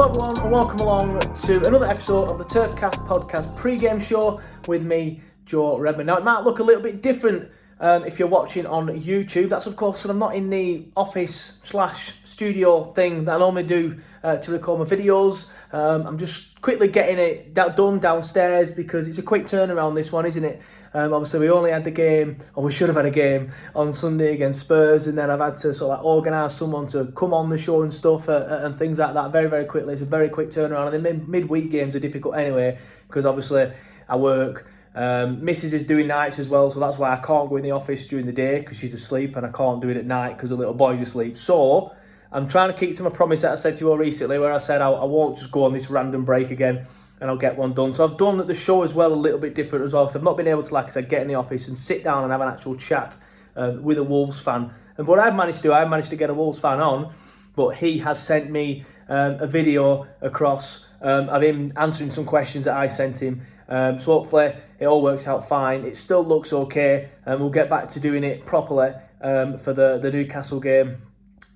Hello everyone and welcome along to another episode of the Turfcast podcast pre-game show with me, Joe Redmond. Now it might look a little bit different if you're watching on YouTube. That's of course that I'm not in the office/studio thing that I normally do to record my videos. I'm just quickly getting it done downstairs because it's a quick turnaround, this one, isn't it? Obviously we only had the game, or we should have had a game on Sunday against Spurs, and then I've had to sort of organise someone to come on the show and stuff and things like that very, very quickly. It's a very quick turnaround, and then midweek games are difficult anyway because obviously I work. Mrs is doing nights as well, so that's why I can't go in the office during the day because she's asleep, and I can't do it at night because the little boy's asleep. So I'm trying to keep to my promise that I said to you all recently, where I said I won't just go on this random break again and I'll get one done. So I've done the show as well a little bit different as well, because I've not been able to, like I said, get in the office and sit down and have an actual chat with a Wolves fan. And what I've managed to do, I've managed to get a Wolves fan on, but he has sent me a video across of him answering some questions that I sent him. So hopefully it all works out fine. It still looks okay, and we'll get back to doing it properly for the Newcastle game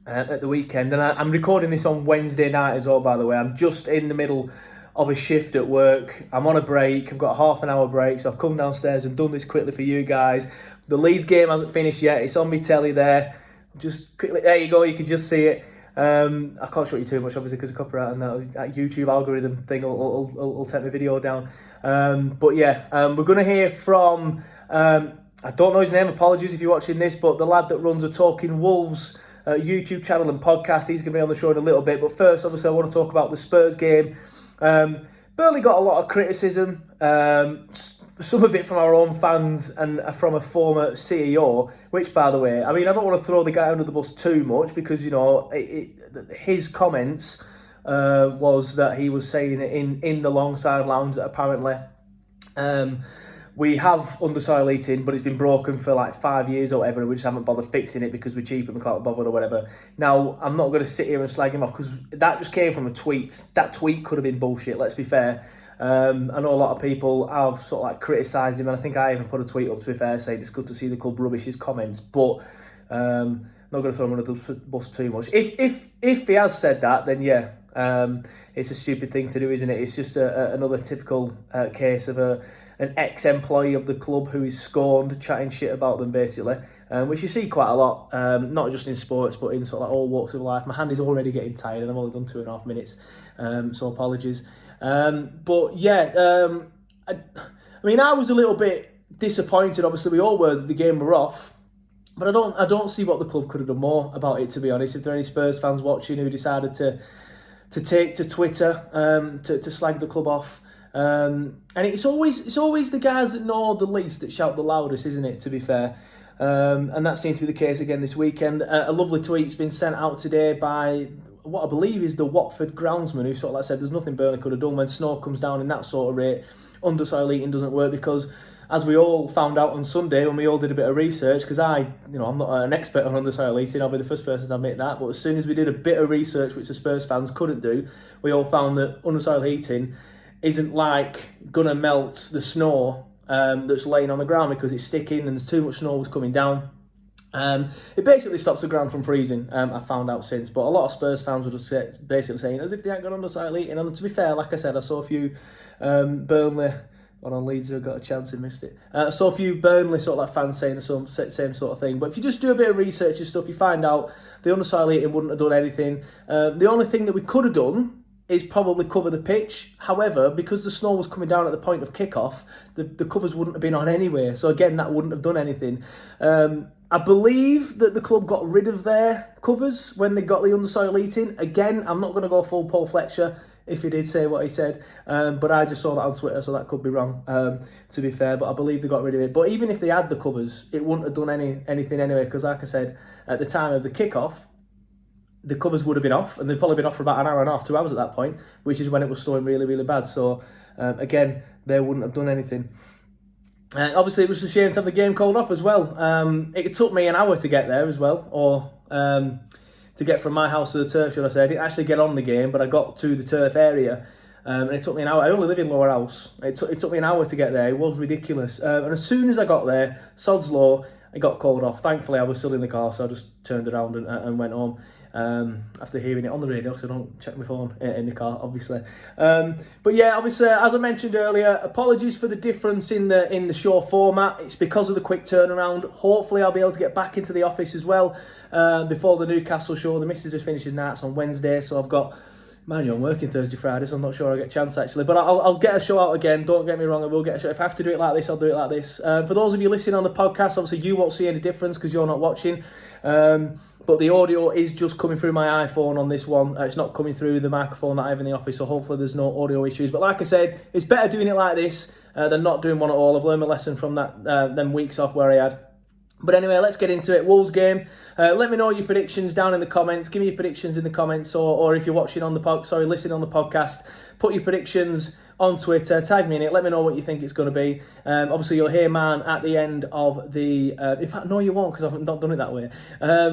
at the weekend. And I'm recording this on Wednesday night as well, by the way. I'm just in the middle of a shift at work. I'm on a break. I've got a half an hour break, so I've come downstairs and done this quickly for you guys. The Leeds game hasn't finished yet. It's on my telly there. Just quickly, there you go. You can just see it. I can't show you too much, obviously, because of copyright, and that YouTube algorithm thing will take my video down. But yeah, we're going to hear from, I don't know his name, apologies if you're watching this, but the lad that runs a Talking Wolves YouTube channel and podcast. He's going to be on the show in a little bit. But first, obviously, I want to talk about the Spurs game. Burnley got a lot of criticism, some of it from our own fans and from a former CEO, which, by the way, I mean, I don't want to throw the guy under the bus too much because, you know, his comments was that he was saying it in the long side lounge that apparently we have under-soil heating, but it's been broken for like 5 years or whatever, and we just haven't bothered fixing it because we're cheap and we can't bother or whatever. Now, I'm not going to sit here and slag him off because that just came from a tweet. That tweet could have been bullshit, let's be fair. I know a lot of people have sort of like criticised him, and I think I even put a tweet up, to be fair, saying it's good to see the club rubbish his comments, but not going to throw him under the bus too much. If he has said that, then yeah, it's a stupid thing to do, isn't it? It's just another typical case of an ex-employee of the club who is scorned, chatting shit about them, basically, which you see quite a lot, not just in sports, but in sort of like all walks of life. My hand is already getting tired, and I've only done 2.5 minutes, so apologies. But yeah, I mean, I was a little bit disappointed. Obviously, we all were. The game were off, but I don't see what the club could have done more about it, to be honest. If there are any Spurs fans watching who decided to take to Twitter to slag the club off. And it's always the guys that know the least that shout the loudest, isn't it, to be fair? And that seems to be the case again this weekend. A lovely tweet's been sent out today by what I believe is the Watford groundsman, who sort of like said there's nothing Burnley could have done when snow comes down in that sort of rate. Under-soil heating doesn't work because, as we all found out on Sunday when we all did a bit of research, because I'm not an expert on under-soil heating, I'll be the first person to admit that, but as soon as we did a bit of research, which the Spurs fans couldn't do, we all found that under-soil heating isn't like gonna melt the snow that's laying on the ground because it's sticking and there's too much snow was coming down. It basically stops the ground from freezing, I found out since, but a lot of Spurs fans were just basically saying as if they hadn't got under-soil heating. And to be fair, like I said, I saw a few Burnley, Leeds have got a chance and missed it. I saw a few Burnley sort of like fans saying the same sort of thing. But if you just do a bit of research and stuff, you find out the under-soil heating wouldn't have done anything. The only thing that we could have done is probably cover the pitch. However, because the snow was coming down at the point of kickoff, the covers wouldn't have been on anyway. So again, that wouldn't have done anything. I believe that the club got rid of their covers when they got the under-soil heating. Again, I'm not going to go full Paul Fletcher if he did say what he said, but I just saw that on Twitter, so that could be wrong, to be fair, but I believe they got rid of it. But even if they had the covers, it wouldn't have done anything anyway, because like I said, at the time of the kickoff, the covers would have been off, and they'd probably been off for about an hour and a half, 2 hours at that point, which is when it was snowing really, really bad. So, again, they wouldn't have done anything. Obviously, it was a shame to have the game called off as well. It took me an hour to get there as well, or to get from my house to the turf, should I say. I didn't actually get on the game, but I got to the turf area, and it took me an hour. I only live in Lower House. It took me an hour to get there. It was ridiculous. And as soon as I got there, sod's law, it got called off. Thankfully, I was still in the car, so I just turned around and went home after hearing it on the radio, because I don't check my phone in the car, obviously. But yeah, obviously, as I mentioned earlier, apologies for the difference in the show format. It's because of the quick turnaround. Hopefully, I'll be able to get back into the office as well before the Newcastle show. The missus just finishes nights on Wednesday, so I've got... Man, I'm working Thursday, Friday, so I'm not sure I'll get a chance actually. But I'll get a show out again. Don't get me wrong, I will get a show. If I have to do it like this, I'll do it like this. For those of you listening on the podcast, obviously you won't see any difference because you're not watching. But the audio is just coming through my iPhone on this one. It's not coming through the microphone that I have in the office, so hopefully there's no audio issues. But like I said, it's better doing it like this than not doing one at all. I've learned my lesson from that them weeks off where I had. But anyway, let's get into it. Wolves game. Let me know your predictions down in the comments. Give me your predictions in the comments, or if you're watching on the listening on the podcast, put your predictions on Twitter. Tag me in it. Let me know what you think it's going to be. Obviously, you'll hear mine at the end of the. In fact, no, you won't, because I've not done it that way.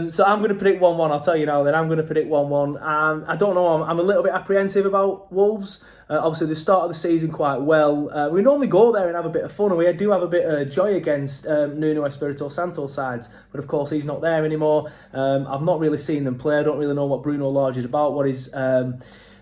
So I'm going to predict 1-1. I'll tell you now. Then I'm going to predict 1-1. I don't know. I'm a little bit apprehensive about Wolves. Obviously, they started the season quite well. We normally go there and have a bit of fun, and we do have a bit of joy against Nuno Espirito Santo's sides, but of course he's not there anymore. I've not really seen them play. I don't really know what Bruno Lage is about, what his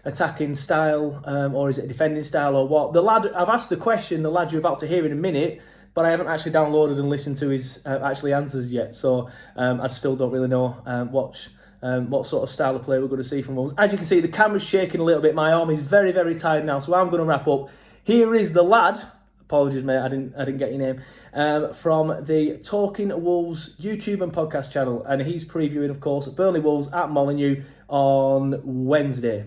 attacking style, or is it a defending style, or what. The lad, I've asked the question, the lad you're about to hear in a minute, but I haven't actually downloaded and listened to his actually answers yet, so I still don't really know what sort of style of play we're going to see from Wolves. As you can see, the camera's shaking a little bit. My arm is very, very tired now, so I'm going to wrap up. Here is the lad. Apologies, mate, I didn't get your name. From the Talking Wolves YouTube and podcast channel, and he's previewing, of course, Burnley Wolves at Molineux on Wednesday.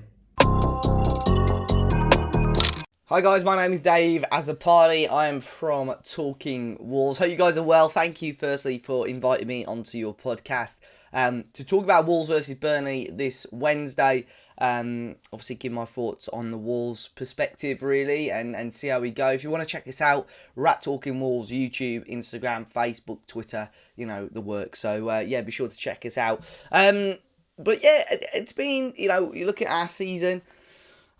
Hi guys, my name is Dave. As a party, I am from Talking Wolves. Hope you guys are well. Thank you firstly for inviting me onto your podcast to talk about Wolves versus Burnley this Wednesday. Obviously give my thoughts on the Wolves perspective really and see how we go. If you want to check us out, we're at Talking Wolves, YouTube, Instagram, Facebook, Twitter, you know, the work. So yeah, be sure to check us out. But yeah, it's been, you know, you look at our season.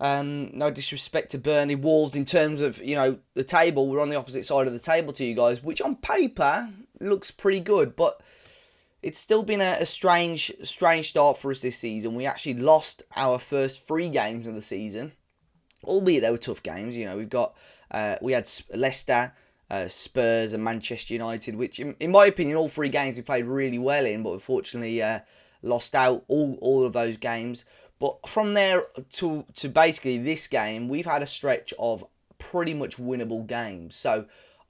No disrespect to Burnley, Wolves in terms of, you know, the table. We're on the opposite side of the table to you guys, which on paper looks pretty good, but it's still been a strange start for us this season. We actually lost our first 3 games of the season, albeit they were tough games. You know, we had Leicester, Spurs and Manchester United, which in my opinion, all 3 games we played really well in, but unfortunately lost out all of those games. But from there to basically this game, we've had a stretch of pretty much winnable games. So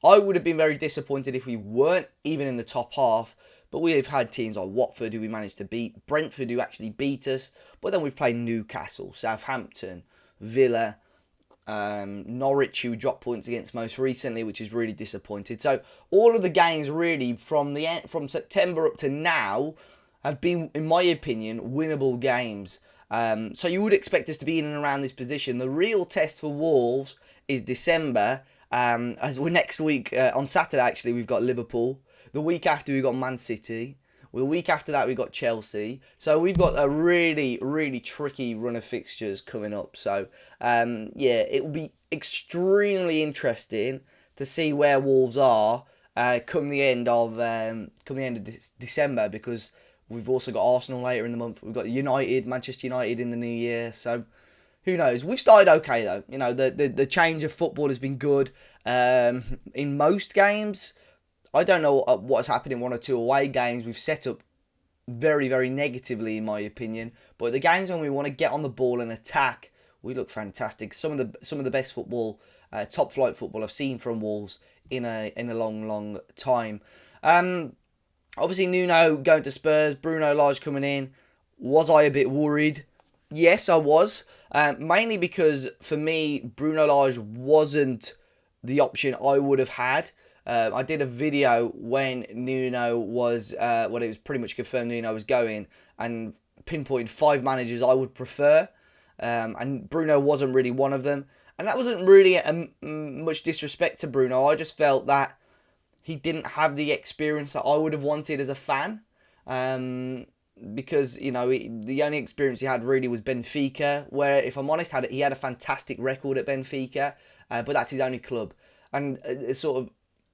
I would have been very disappointed if we weren't even in the top half. But we've had teams like Watford who we managed to beat, Brentford who actually beat us. But then we've played Newcastle, Southampton, Villa, Norwich who dropped points against most recently, which is really disappointed. So all of the games really from September up to now have been, in my opinion, winnable games. So you would expect us to be in and around this position. The real test for Wolves is December. As we're next week, on Saturday actually, we've got Liverpool. The week after we've got Man City. The week after that we've got Chelsea. So we've got a really, really tricky run of fixtures coming up. So yeah, it will be extremely interesting to see where Wolves are come the end of December, because we've also got Arsenal later in the month. We've got Manchester United in the new year. So who knows? We've started okay though. You know, the change of football has been good in most games. I don't know what's happened in 1 or 2 away games. We've set up very, very negatively, in my opinion. But the games when we want to get on the ball and attack, we look fantastic. Some of the best football, top flight football I've seen from Wolves in a long, long time. Obviously, Nuno going to Spurs, Bruno Lage coming in. Was I a bit worried? Yes, I was. Mainly because, for me, Bruno Lage wasn't the option I would have had. I did a video when Nuno was, when it was pretty much confirmed Nuno was going, and pinpointed 5 managers I would prefer. And Bruno wasn't really one of them. And that wasn't really much disrespect to Bruno. I just felt that he didn't have the experience that I would have wanted as a fan. Because, you know, the only experience he had really was Benfica, where, if I'm honest, he had a fantastic record at Benfica, but that's his only club. And it's sort of,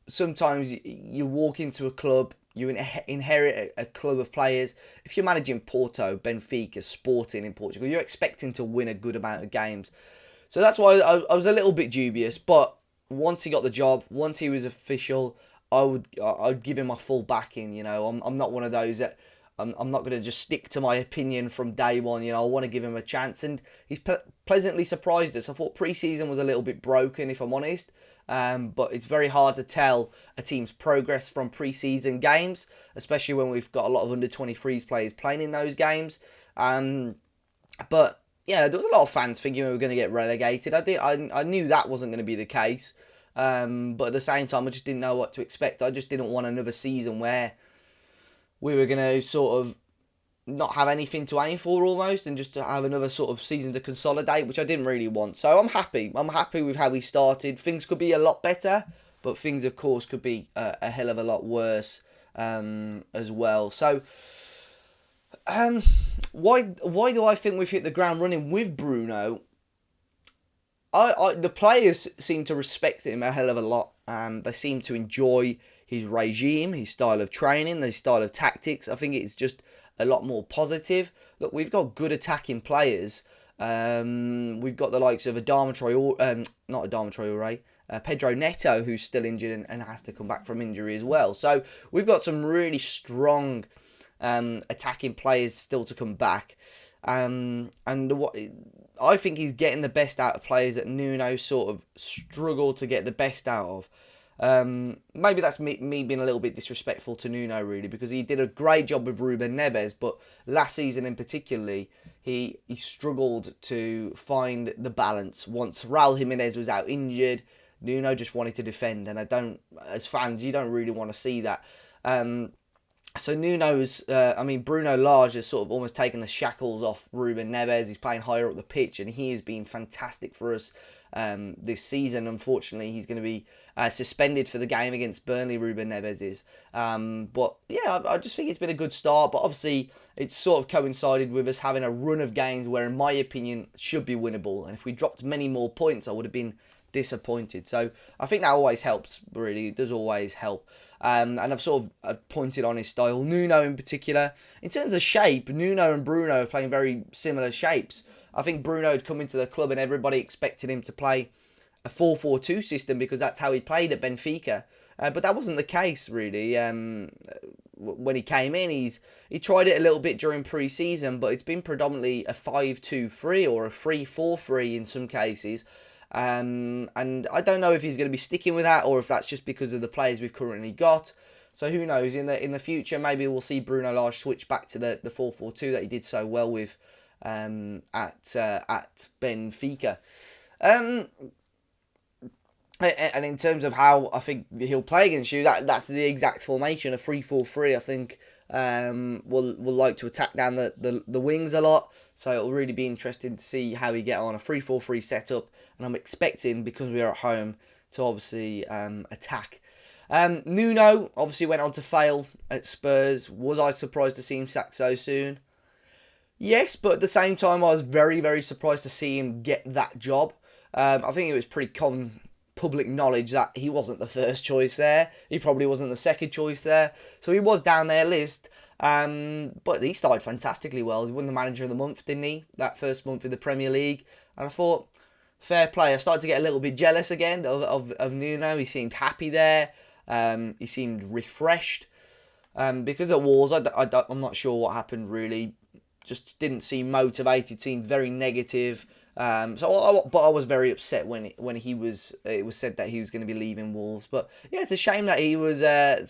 sometimes you walk into a club you inherit a club of players. If you're managing Porto, Benfica, Sporting in Portugal, you're expecting to win a good amount of games. So that's why I was a little bit dubious. But once he got the job, once he was official, I'd give him my full backing. You know, I'm not one of those that I'm not going to just stick to my opinion from day one. You know, I want to give him a chance, and he's pleasantly surprised us. I thought pre-season was a little bit broken, if I'm honest. But it's very hard to tell a team's progress from pre-season games, especially when we've got a lot of under-23s players playing in those games. But yeah, there was a lot of fans thinking we were going to get relegated. I knew that wasn't going to be the case. But at the same time, I just didn't know what to expect. I just didn't want another season where we were going to sort of not have anything to aim for almost, and just to have another sort of season to consolidate, which I didn't really want. So I'm happy. I'm happy with how we started. Things could be a lot better, but things, of course, could be a hell of a lot worse as well. So why do I think we've hit the ground running with Bruno? The players seem to respect him a hell of a lot. They seem to enjoy his regime, his style of training, his style of tactics. I think it's just a lot more positive. Look, we've got good attacking players. We've got the likes of Pedro Neto, who's still injured and has to come back from injury as well. So we've got some really strong attacking players still to come back. And what I think he's getting the best out of players that Nuno sort of struggled to get the best out of. Maybe that's me being a little bit disrespectful to Nuno, really, because he did a great job with Ruben Neves, but last season in particularly, he struggled to find the balance. Once Raul Jimenez was out injured, Nuno just wanted to defend, and as fans, you don't really want to see that. So Bruno Lage has sort of almost taken the shackles off Ruben Neves. He's playing higher up the pitch, and he has been fantastic for us this season. Unfortunately, he's going to be suspended for the game against Burnley, Ruben Neves is. But yeah, I just think it's been a good start. But obviously, it's sort of coincided with us having a run of games where, in my opinion, should be winnable. And if we dropped many more points, I would have been disappointed. So I think that always helps, really. It does always help. And I've pointed on his style. Nuno in particular. In terms of shape, Nuno and Bruno are playing very similar shapes. I think Bruno had come into the club and everybody expected him to play a 4-4-2 system because that's how he played at Benfica. But that wasn't the case, really. When he came in, he tried it a little bit during pre-season, but it's been predominantly a 5-2-3 or a 3-4-3 in some cases. And I don't know if he's going to be sticking with that or if that's just because of the players we've currently got. So who knows? In the future, maybe we'll see Bruno Lage switch back to the 4-4-2 that he did so well with at Benfica. And in terms of how I think he'll play against you, that's the exact formation, a 3-4-3. I think will like to attack down the wings a lot. So it'll really be interesting to see how we get on a 3-4-3 setup. And I'm expecting, because we are at home, to obviously attack. Nuno obviously went on to fail at Spurs. Was I surprised to see him sacked so soon? Yes, but at the same time, I was very, very surprised to see him get that job. I think it was pretty common public knowledge that he wasn't the first choice there. He probably wasn't the second choice there. So he was down their list. But he started fantastically well. He won the Manager of the Month, didn't he? That first month in the Premier League. And I thought, fair play. I started to get a little bit jealous again of Nuno. He seemed happy there. He seemed refreshed. Because at Wolves, I'm not sure what happened really. Just didn't seem motivated. Seemed very negative. But I was very upset when it was said that he was going to be leaving Wolves. But yeah, it's a shame that he was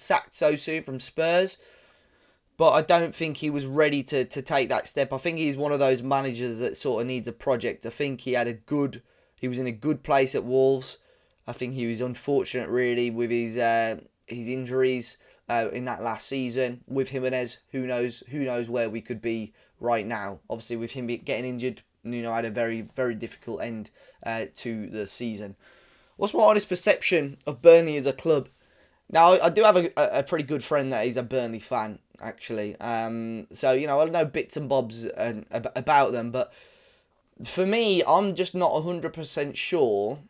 sacked so soon from Spurs. But I don't think he was ready to take that step. I think he's one of those managers that sort of needs a project. I think he was in a good place at Wolves. I think he was unfortunate really with his injuries in that last season. With Jimenez, who knows where we could be right now. Obviously with him getting injured, Nuno had a very, very difficult end to the season. What's my honest perception of Burnley as a club? Now, I do have a pretty good friend that is a Burnley fan, actually. So, I know bits and bobs about them. But for me, I'm just not 100% sure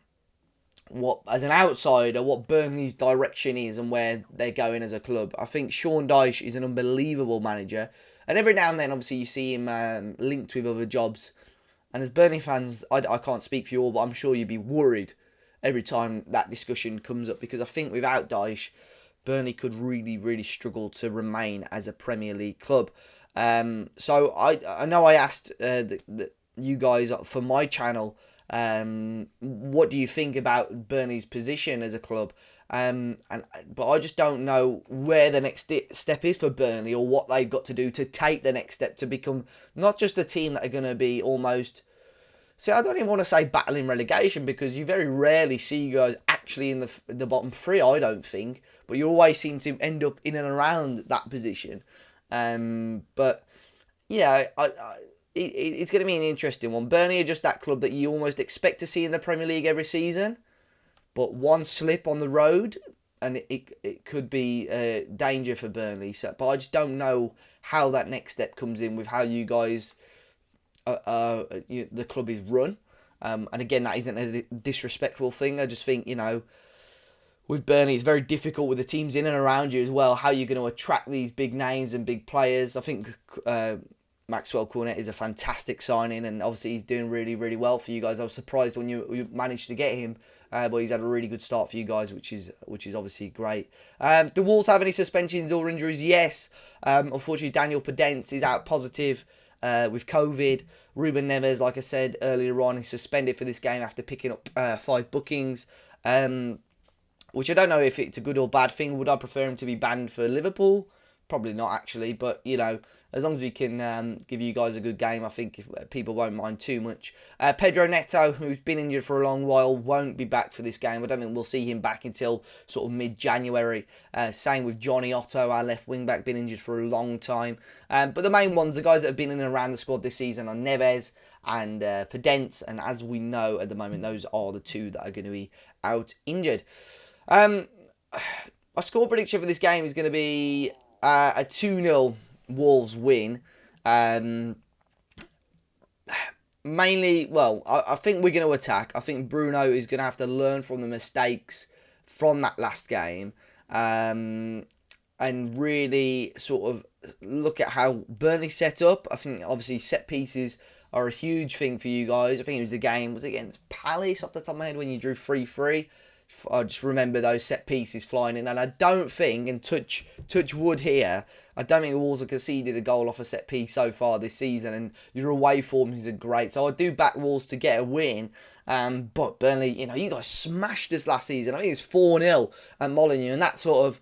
what, as an outsider, what Burnley's direction is and where they're going as a club. I think Sean Dyche is an unbelievable manager, and every now and then, obviously, you see him linked with other jobs. And as Burnley fans, I can't speak for you all, but I'm sure you'd be worried every time that discussion comes up, because I think without Dyche, Burnley could really, really struggle to remain as a Premier League club. So I know I asked you guys for my channel, what do you think about Burnley's position as a club? But I just don't know where the next step is for Burnley, or what they've got to do to take the next step to become not just a team that are going to be almost... See, I don't even want to say battling relegation, because you very rarely see you guys actually in the bottom three, I don't think. But you always seem to end up in and around that position. But yeah, it's going to be an interesting one. Burnley are just that club that you almost expect to see in the Premier League every season. But one slip on the road, and it could be danger for Burnley. So, but I just don't know how that next step comes in with how you guys, the club is run. And again, that isn't a disrespectful thing. I just think, with Burnley, it's very difficult with the teams in and around you as well. How you're going to attract these big names and big players. I think Maxwell Cornet is a fantastic signing, and obviously he's doing really, really well for you guys. I was surprised when you managed to get him, but he's had a really good start for you guys, which is obviously great. Do Wolves have any suspensions or injuries? Yes. Unfortunately, Daniel Podence is out positive with COVID. Ruben Neves, like I said earlier on, is suspended for this game after picking up 5 bookings, which I don't know if it's a good or bad thing. Would I prefer him to be banned for Liverpool? Probably not, actually, but as long as we can give you guys a good game, I think people won't mind too much. Pedro Neto, who's been injured for a long while, won't be back for this game. I don't think we'll see him back until sort of mid-January. Same with Johnny Otto, our left wing-back, been injured for a long time. But the main ones, the guys that have been in and around the squad this season, are Neves and Podence, and as we know at the moment, those are the two that are going to be out injured. My score prediction for this game is going to be a 2-0 Wolves win. Mainly, well, I think we're going to attack. I think Bruno is going to have to learn from the mistakes from that last game, and really sort of look at how Burnley set up. I think obviously set pieces are a huge thing for you guys. I think it was the game, was it against Palace off the top of my head when you drew 3-3? I just remember those set pieces flying in, and I don't think, and touch wood here, I don't think the Wolves have conceded a goal off a set piece so far this season, and your away forms are great. So I do back Wolves to get a win. But Burnley, you guys smashed us last season. I think it's 4-0 at Molineux, and that sort of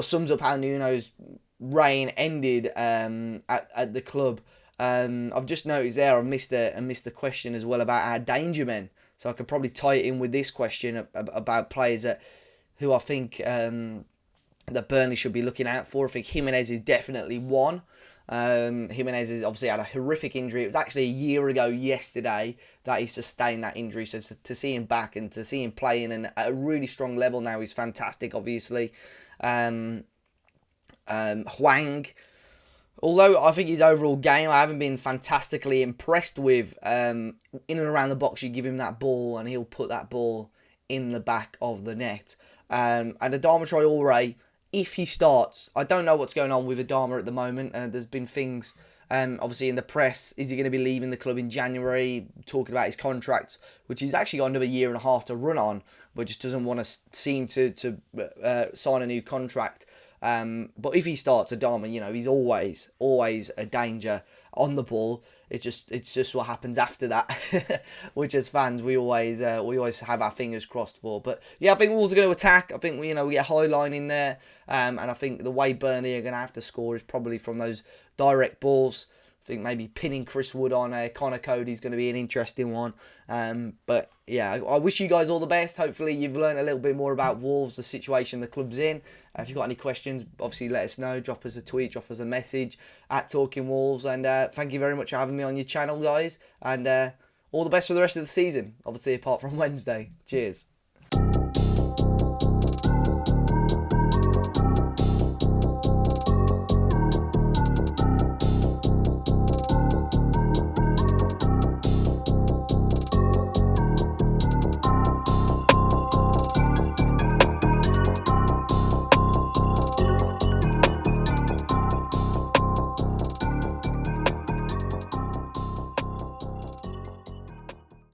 sums up how Nuno's reign ended at the club. I've just noticed there I missed the question as well about our danger men. So I could probably tie it in with this question about players who I think that Burnley should be looking out for. I think Jimenez is definitely one. Jimenez has obviously had a horrific injury. It was actually a year ago yesterday that he sustained that injury. So to see him back and to see him playing at a really strong level now is fantastic, obviously. Hwang, although I think his overall game, I haven't been fantastically impressed with. In and around the box, you give him that ball and he'll put that ball in the back of the net. And Adama Traore, if he starts, I don't know what's going on with Adama at the moment. There's been things, obviously, in the press. Is he going to be leaving the club in January? Talking about his contract, which he's actually got another year and a half to run on, but just doesn't want to seem to sign a new contract. But if he starts, Adama, he's always a danger on the ball. It's just what happens after that, which as fans we always have our fingers crossed for. But yeah, I think Wolves are going to attack. I think we get a high line in there, and I think the way Burnley are going to have to score is probably from those direct balls. I think maybe pinning Chris Wood on Connor Cody is going to be an interesting one. But yeah, I wish you guys all the best. Hopefully you've learned a little bit more about Wolves, the situation the club's in. If you've got any questions, obviously let us know. Drop us a tweet, drop us a message at Talking Wolves. And thank you very much for having me on your channel, guys. And all the best for the rest of the season, obviously apart from Wednesday. Cheers.